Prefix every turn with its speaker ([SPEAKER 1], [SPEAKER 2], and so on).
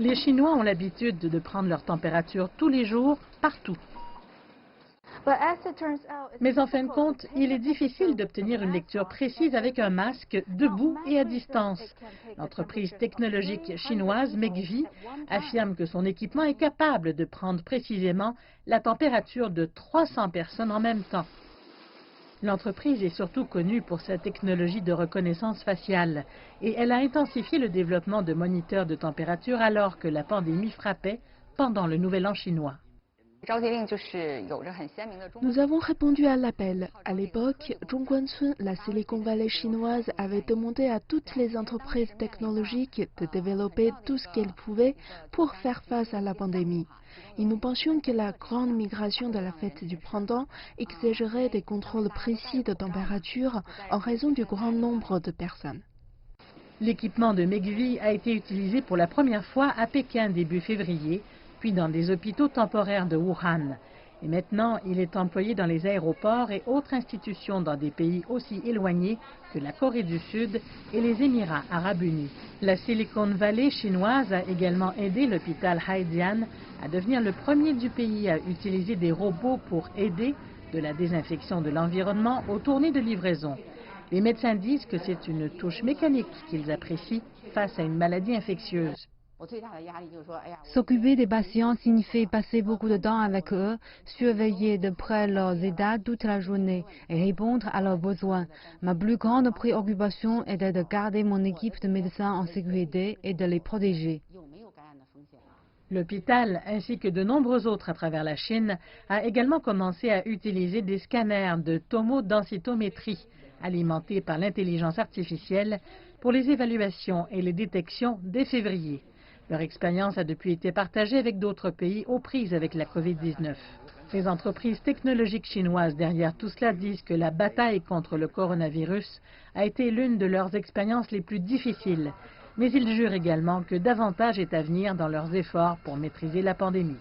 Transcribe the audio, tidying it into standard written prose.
[SPEAKER 1] Les Chinois ont l'habitude de prendre leur température tous les jours, partout. Mais en fin de compte, il est difficile d'obtenir une lecture précise avec un masque, debout et à distance. L'entreprise technologique chinoise Megvii affirme que son équipement est capable de prendre précisément la température de 300 personnes en même temps. L'entreprise est surtout connue pour sa technologie de reconnaissance faciale et elle a intensifié le développement de moniteurs de température alors que la pandémie frappait pendant le Nouvel An chinois.
[SPEAKER 2] Nous avons répondu à l'appel. À l'époque, Zhongguancun, la Silicon Valley chinoise, avait demandé à toutes les entreprises technologiques de développer tout ce qu'elles pouvaient pour faire face à la pandémie. Et nous pensions que la grande migration de la fête du printemps exigerait des contrôles précis de température en raison du grand nombre de personnes.
[SPEAKER 1] L'équipement de Megvii a été utilisé pour la première fois à Pékin début février, puis dans des hôpitaux temporaires de Wuhan. Et maintenant, il est employé dans les aéroports et autres institutions dans des pays aussi éloignés que la Corée du Sud et les Émirats arabes unis. La Silicon Valley chinoise a également aidé l'hôpital Haidian à devenir le premier du pays à utiliser des robots pour aider de la désinfection de l'environnement aux tournées de livraison. Les médecins disent que c'est une touche mécanique qu'ils apprécient face à une maladie infectieuse.
[SPEAKER 3] S'occuper des patients signifie passer beaucoup de temps avec eux, surveiller de près leurs états toute la journée et répondre à leurs besoins. Ma plus grande préoccupation était de garder mon équipe de médecins en sécurité et de les protéger.
[SPEAKER 1] L'hôpital, ainsi que de nombreux autres à travers la Chine, a également commencé à utiliser des scanners de tomodensitométrie, alimentés par l'intelligence artificielle, pour les évaluations et les détections dès février. Leur expérience a depuis été partagée avec d'autres pays aux prises avec la COVID-19. Les entreprises technologiques chinoises derrière tout cela disent que la bataille contre le coronavirus a été l'une de leurs expériences les plus difficiles. Mais ils jurent également que davantage est à venir dans leurs efforts pour maîtriser la pandémie.